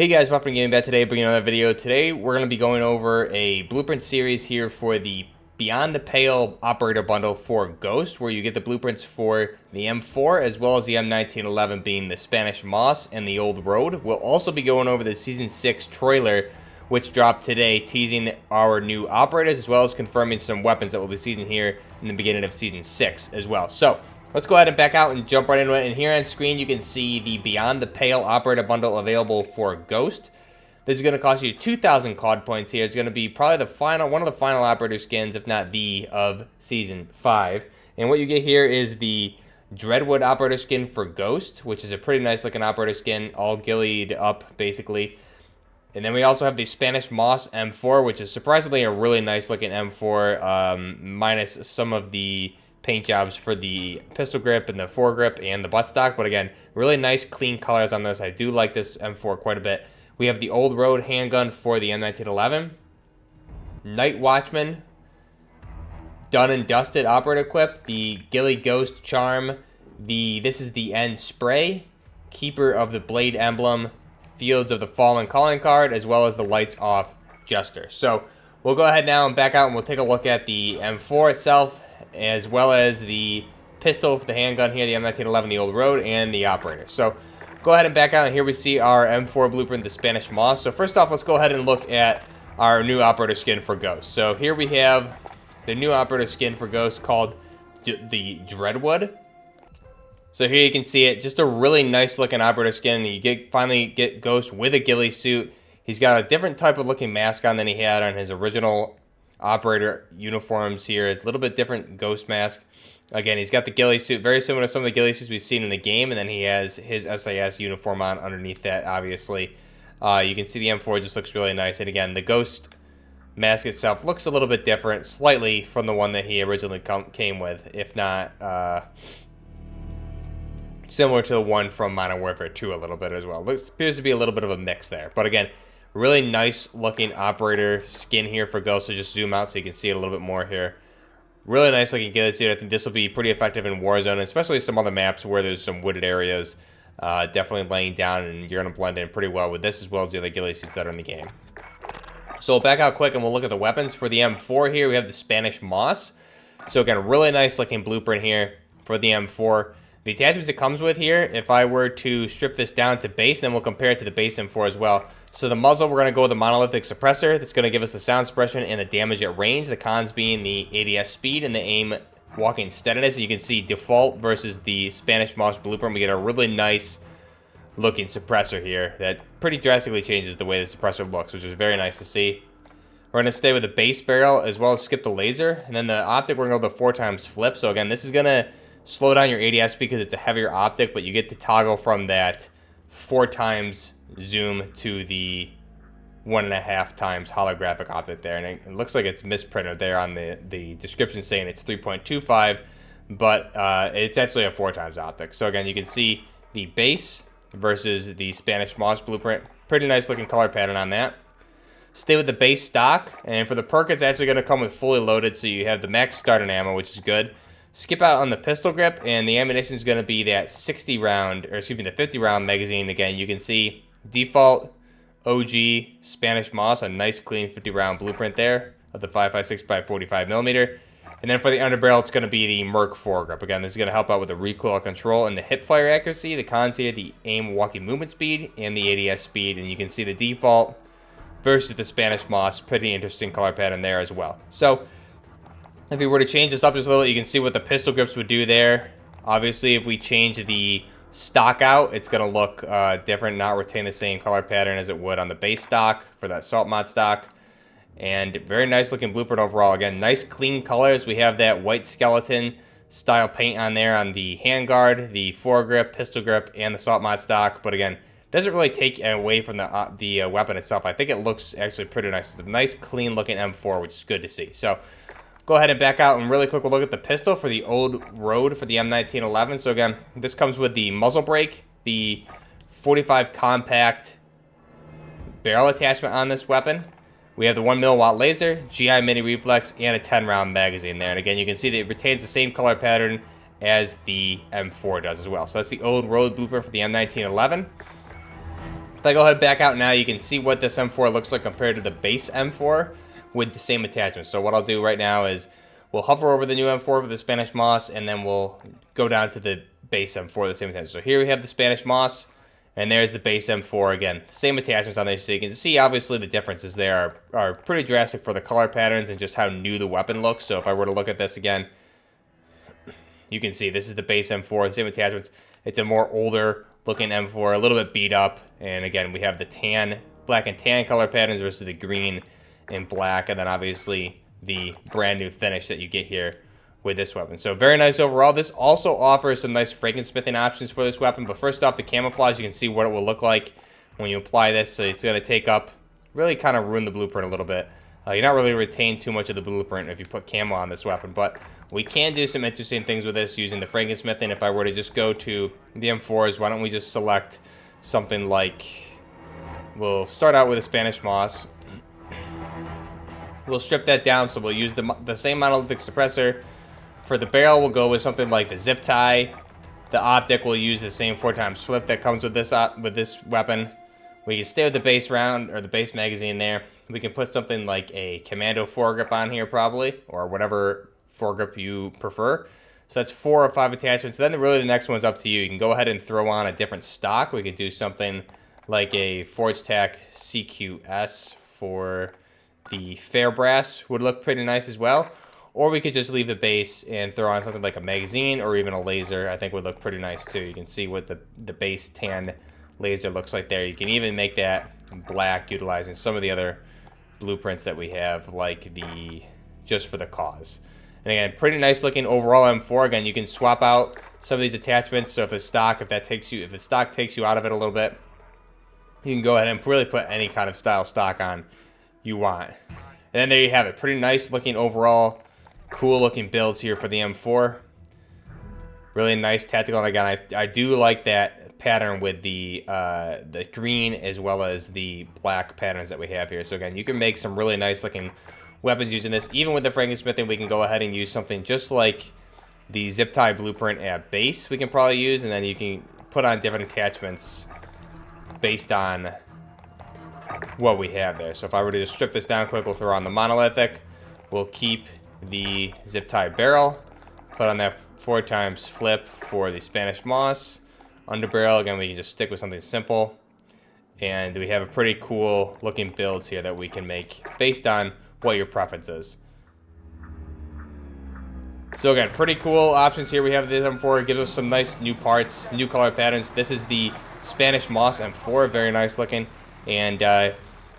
Hey guys, Muffin Gaming back today, bringing another video. Today we're going to be going over a blueprint series here for the Beyond the Pale operator bundle for Ghost, where you get the blueprints for the M4 as well as the M1911 being the Spanish Moss and the Old Road. We'll also be going over the Season 6 trailer, which dropped today, teasing our new operators as well as confirming some weapons that we'll be seeing here in the beginning of Season 6 as well. So let's go ahead and back out and jump right into it. And here on screen, you can see the Beyond the Pale operator bundle available for Ghost. This is going to cost you 2,000 COD points here. It's going to be probably one of the final operator skins, if not the, of Season 5. And what you get here is the Dreadwood operator skin for Ghost, which is a pretty nice looking operator skin, all gillied up, basically. And then we also have the Spanish Moss M4, which is surprisingly a really nice looking M4, minus some of the paint jobs for the pistol grip and the foregrip and the buttstock. But again, really nice clean colors on this. I do like this M4 quite a bit. We have the Old Road handgun for the M1911. Night Watchman, done and dusted operator equip. The Ghillie Ghost charm. This is the End spray. Keeper of the Blade emblem. Fields of the Fallen calling card, as well as the Lights Off Jester. So we'll go ahead now and back out and we'll take a look at the M4 itself, as well as the pistol for the handgun here, the M1911, the Old Road, and the operator. So go ahead and back out, and here we see our M4 blueprint, the Spanish Moss. So first off, let's go ahead and look at our new operator skin for Ghost. So here we have the new operator skin for Ghost called the Dreadwood. So here you can see it, just a really nice looking operator skin. You finally get Ghost with a ghillie suit. He's got a different type of looking mask on than he had on his original operator uniforms here. It's a little bit different Ghost mask. Again, he's got the ghillie suit, very similar to some of the ghillie suits we've seen in the game, and then he has his SAS uniform on underneath that, obviously. You can see the M4 just looks really nice. And again, the Ghost mask itself looks a little bit different, slightly from the one that he originally came with, if not similar to the one from Modern Warfare 2 a little bit as well. Appears to be a little bit of a mix there. But again, really nice looking operator skin here for Ghost. So just zoom out so you can see it a little bit more here. Really nice looking ghillie suit. I think this will be pretty effective in Warzone, especially some other maps where there's some wooded areas. Definitely laying down, and you're going to blend in pretty well with this as well as the other ghillie suits that are in the game. So we'll back out quick and we'll look at the weapons. For the M4 here, we have the Spanish Moss. So again, really nice looking blueprint here for the M4. The attachments it comes with here, if I were to strip this down to base, then we'll compare it to the base M4 as well. So the muzzle, we're going to go with the monolithic suppressor. That's going to give us the sound suppression and the damage at range. The cons being the ADS speed and the aim walking steadiness. You can see default versus the Spanish Moss blueprint. We get a really nice looking suppressor here that pretty drastically changes the way the suppressor looks, which is very nice to see. We're going to stay with the base barrel as well as skip the laser. And then the optic, we're going to go the 4x flip. So again, this is going to slow down your ADS because it's a heavier optic, but you get to toggle from that 4x zoom to the 1.5 times holographic optic there. And it looks like it's misprinted there on the description saying it's 3.25, but it's actually a 4x optic. So again, you can see the base versus the Spanish Moss blueprint. Pretty nice looking color pattern on that. Stay with the base stock, and for the perk, it's actually going to come with fully loaded, so you have the max starting ammo, which is good. Skip out on the pistol grip, and the ammunition is going to be that 50 round magazine. Again, you can see default OG Spanish Moss, a nice clean 50 round blueprint there of the 5.56 by 45 millimeter. And then for the underbarrel, it's going to be the Merc foregrip. Again, this is going to help out with the recoil control and the hip fire accuracy. The cons here, the aim walking movement speed and the ADS speed. And you can see the default versus the Spanish Moss. Pretty interesting color pattern there as well. So if we were to change this up just a little, you can see what the pistol grips would do there. Obviously, if we change the stock out, it's going to look different, not retain the same color pattern as it would on the base stock for that Salt Mod stock. And very nice looking blueprint overall. Again, nice clean colors. We have that white skeleton style paint on there on the handguard, the foregrip, pistol grip, and the Salt Mod stock. But again, doesn't really take away from the weapon itself. I think it looks actually pretty nice. It's a nice clean looking M4, which is good to see. So go ahead and back out and really quick we'll look at the pistol for the Old Road for the M1911. So again, this comes with the muzzle brake, the 45 compact barrel attachment on this weapon. We have the 1 milliwatt laser, GI mini reflex, and a 10 round magazine there. And again, you can see that it retains the same color pattern as the M4 does as well. So that's the Old Road blueprint for the M1911. If I go ahead back out now, you can see what this M4 looks like compared to the base M4 with the same attachments. So what I'll do right now is we'll hover over the new M4 with the Spanish Moss, and then we'll go down to the base M4 the same attachments. So here we have the Spanish Moss, and there's the base M4 again. Same attachments on there, so you can see obviously the differences there are pretty drastic for the color patterns and just how new the weapon looks. So if I were to look at this again, you can see this is the base M4, same attachments. It's a more older looking M4, a little bit beat up, and again we have the tan, black and tan color patterns versus the green and black, and then obviously the brand new finish that you get here with this weapon. So very nice overall. This also offers some nice Franken-smithing options for this weapon, but first off, the camouflage, you can see what it will look like when you apply this. So it's going to take up, really kind of ruin the blueprint a little bit. You're not really retain too much of the blueprint if you put camo on this weapon, but we can do some interesting things with this using the Franken-smithing. If I were to just go to the M4s, why don't we just select something like, we'll start out with a Spanish Moss. We'll strip that down, so we'll use the same monolithic suppressor. For the barrel, we'll go with something like the zip tie. The optic, will use the same 4x flip that comes with this weapon. We can stay with the base round, or the base magazine there. We can put something like a commando foregrip on here probably, or whatever foregrip you prefer. So that's 4 or 5 attachments. Then really the next one's up to you. You can go ahead and throw on a different stock. We could do something like a Forge Tac CQS for the fair brass, would look pretty nice as well. Or we could just leave the base and throw on something like a magazine or even a laser. I think would look pretty nice too. You can see what the base tan laser looks like there. You can even make that black utilizing some of the other blueprints that we have, like the just for the cause. And again, pretty nice looking overall M4. Again, you can swap out some of these attachments. So if the stock takes you out of it a little bit, you can go ahead and really put any kind of style stock on you want. And then there you have it. Pretty nice looking overall, cool looking builds here for the M4. Really nice tactical. And again, I do like that pattern with the green as well as the black patterns that we have here. So again, you can make some really nice looking weapons using this. Even with the Franken-smithing, we can go ahead and use something just like the zip tie blueprint at base we can probably use, and then you can put on different attachments based on what we have there. So if I were to just strip this down quick, we'll throw on the monolithic. We'll keep the zip tie barrel, put on that 4x flip for the Spanish Moss. Underbarrel, again, we can just stick with something simple. And we have a pretty cool looking builds here that we can make based on what your preference is. So again, pretty cool options here. We have this M4. It gives us some nice new parts, new color patterns. This is the Spanish Moss M4, very nice looking. And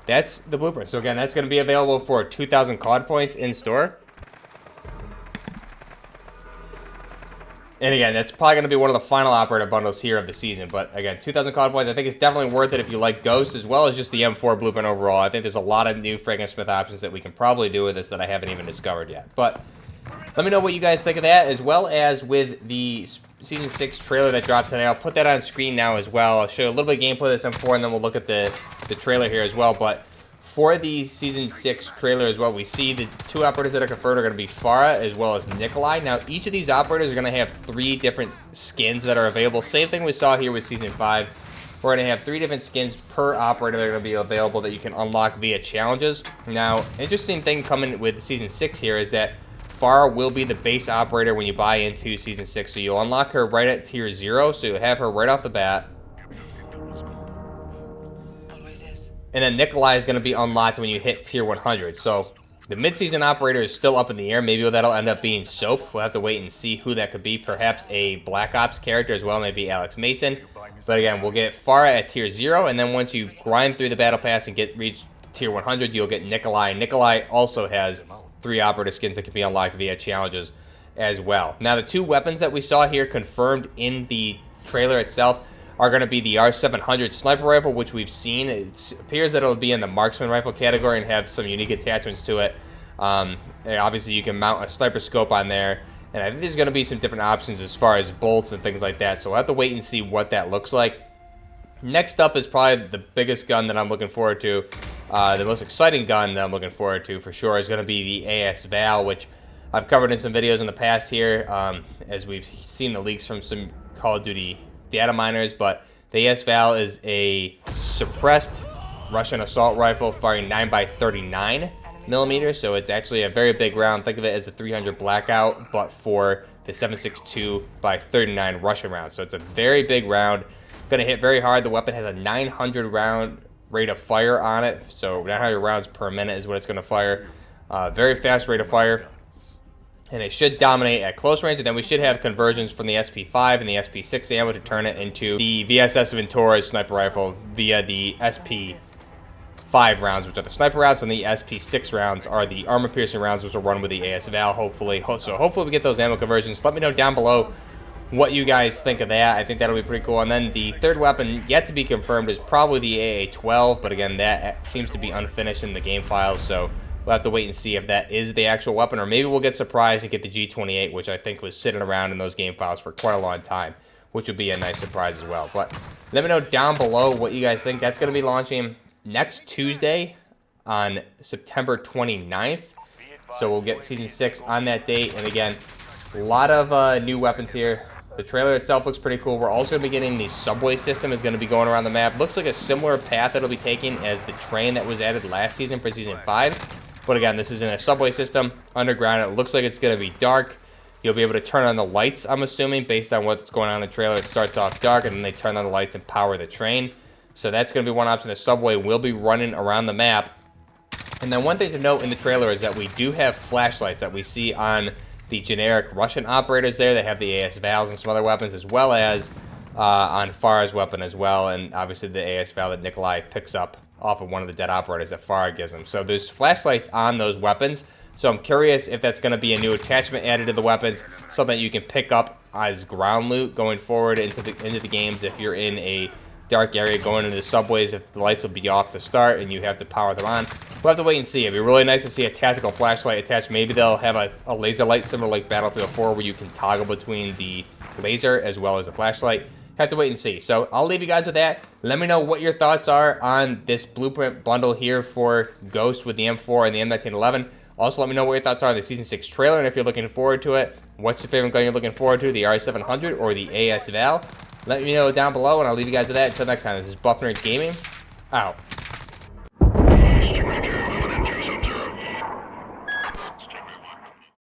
that's the blueprint. So again, that's going to be available for 2,000 COD points in store. And again, that's probably going to be one of the final operator bundles here of the season. But again, 2,000 COD points, I think it's definitely worth it if you like Ghost as well as just the M4 blueprint overall. I think there's a lot of new Franken-smith options that we can probably do with this that I haven't even discovered yet. But let me know what you guys think of that, as well as with the Season 6 trailer that dropped today. I'll put that on screen now as well. I'll show you a little bit of gameplay of this M4, and then we'll look at the trailer here as well. But for the Season 6 trailer as well, we see the 2 operators that are confirmed are going to be Farah as well as Nikolai. Now, each of these operators are going to have 3 different skins that are available. Same thing we saw here with Season 5. We're going to have 3 different skins per operator that are going to be available that you can unlock via challenges. Now, interesting thing coming with Season 6 here is that Farah will be the base operator when you buy into Season 6. So you'll unlock her right at Tier 0, so you'll have her right off the bat. And then Nikolai is going to be unlocked when you hit Tier 100. So the mid-season operator is still up in the air. Maybe that'll end up being Soap. We'll have to wait and see who that could be. Perhaps a Black Ops character as well, maybe Alex Mason. But again, we'll get Farah at Tier 0, and then once you grind through the Battle Pass and reach Tier 100, you'll get Nikolai. Nikolai also has 3 operator skins that can be unlocked via challenges as well. Now, the 2 weapons that we saw here confirmed in the trailer itself are going to be the R700 sniper rifle, which we've seen. It appears that it'll be in the marksman rifle category and have some unique attachments to it. Obviously, you can mount a sniper scope on there, and I think there's going to be some different options as far as bolts and things like that, so we'll have to wait and see what that looks like. Next up is probably the biggest gun that I'm looking forward to. The most exciting gun that I'm looking forward to for sure is going to be the AS Val, which I've covered in some videos in the past here, as we've seen the leaks from some Call of Duty data miners. But the AS Val is a suppressed Russian assault rifle firing 9x39 millimeters, so it's actually a very big round. Think of it as a 300 blackout, but for the 7.62 by 39 Russian round. So it's a very big round. Gonna hit very hard. The weapon has a 900 round rate of fire on it, so 900 rounds per minute is what it's gonna fire. Very fast rate of fire, and it should dominate at close range. And then we should have conversions from the SP5 and the SP6 ammo to turn it into the VSS Ventura's sniper rifle via the SP5 rounds, which are the sniper rounds, and the SP6 rounds are the armor-piercing rounds, which will run with the AS-Val, hopefully. So hopefully we get those ammo conversions. Let me know down below what you guys think of that. I think that'll be pretty cool. And then the third weapon, yet to be confirmed, is probably the AA-12, but again, that seems to be unfinished in the game files, so we'll have to wait and see if that is the actual weapon, or maybe we'll get surprised and get the G28, which I think was sitting around in those game files for quite a long time, which would be a nice surprise as well. But let me know down below what you guys think. That's going to be launching next Tuesday on September 29th. So we'll get Season 6 on that date. And again, a lot of new weapons here. The trailer itself looks pretty cool. We're also going to be getting the subway system is going to be going around the map. Looks like a similar path it'll be taking as the train that was added last season for Season 5. But again, this is in a subway system, underground. It looks like it's going to be dark. You'll be able to turn on the lights, I'm assuming, based on what's going on in the trailer. It starts off dark, and then they turn on the lights and power the train. So that's going to be one option. The subway will be running around the map. And then one thing to note in the trailer is that we do have flashlights that we see on the generic Russian operators there. They have the AS-Vals and some other weapons, as well as on Farah's weapon as well, and obviously the AS-Val that Nikolai picks up off of one of the dead operators that Farah gives him. So there's flashlights on those weapons. So I'm curious if that's going to be a new attachment added to the weapons, something that you can pick up as ground loot going forward into the games if you're in a dark area going into the subways, if the lights will be off to start and you have to power them on. We'll have to wait and see. It'd be really nice to see a tactical flashlight attached. Maybe they'll have a laser light similar like Battlefield 4 where you can toggle between the laser as well as the flashlight. Have to wait and see. So I'll leave you guys with that. Let me know what your thoughts are on this blueprint bundle here for Ghost with the M4 and the M1911. Also, let me know what your thoughts are on the Season 6 trailer, and if you're looking forward to it. What's your favorite gun you're looking forward to, the RS700 or the AS-Val? Let me know down below, and I'll leave you guys with that. Until next time, this is Buffner Gaming, out.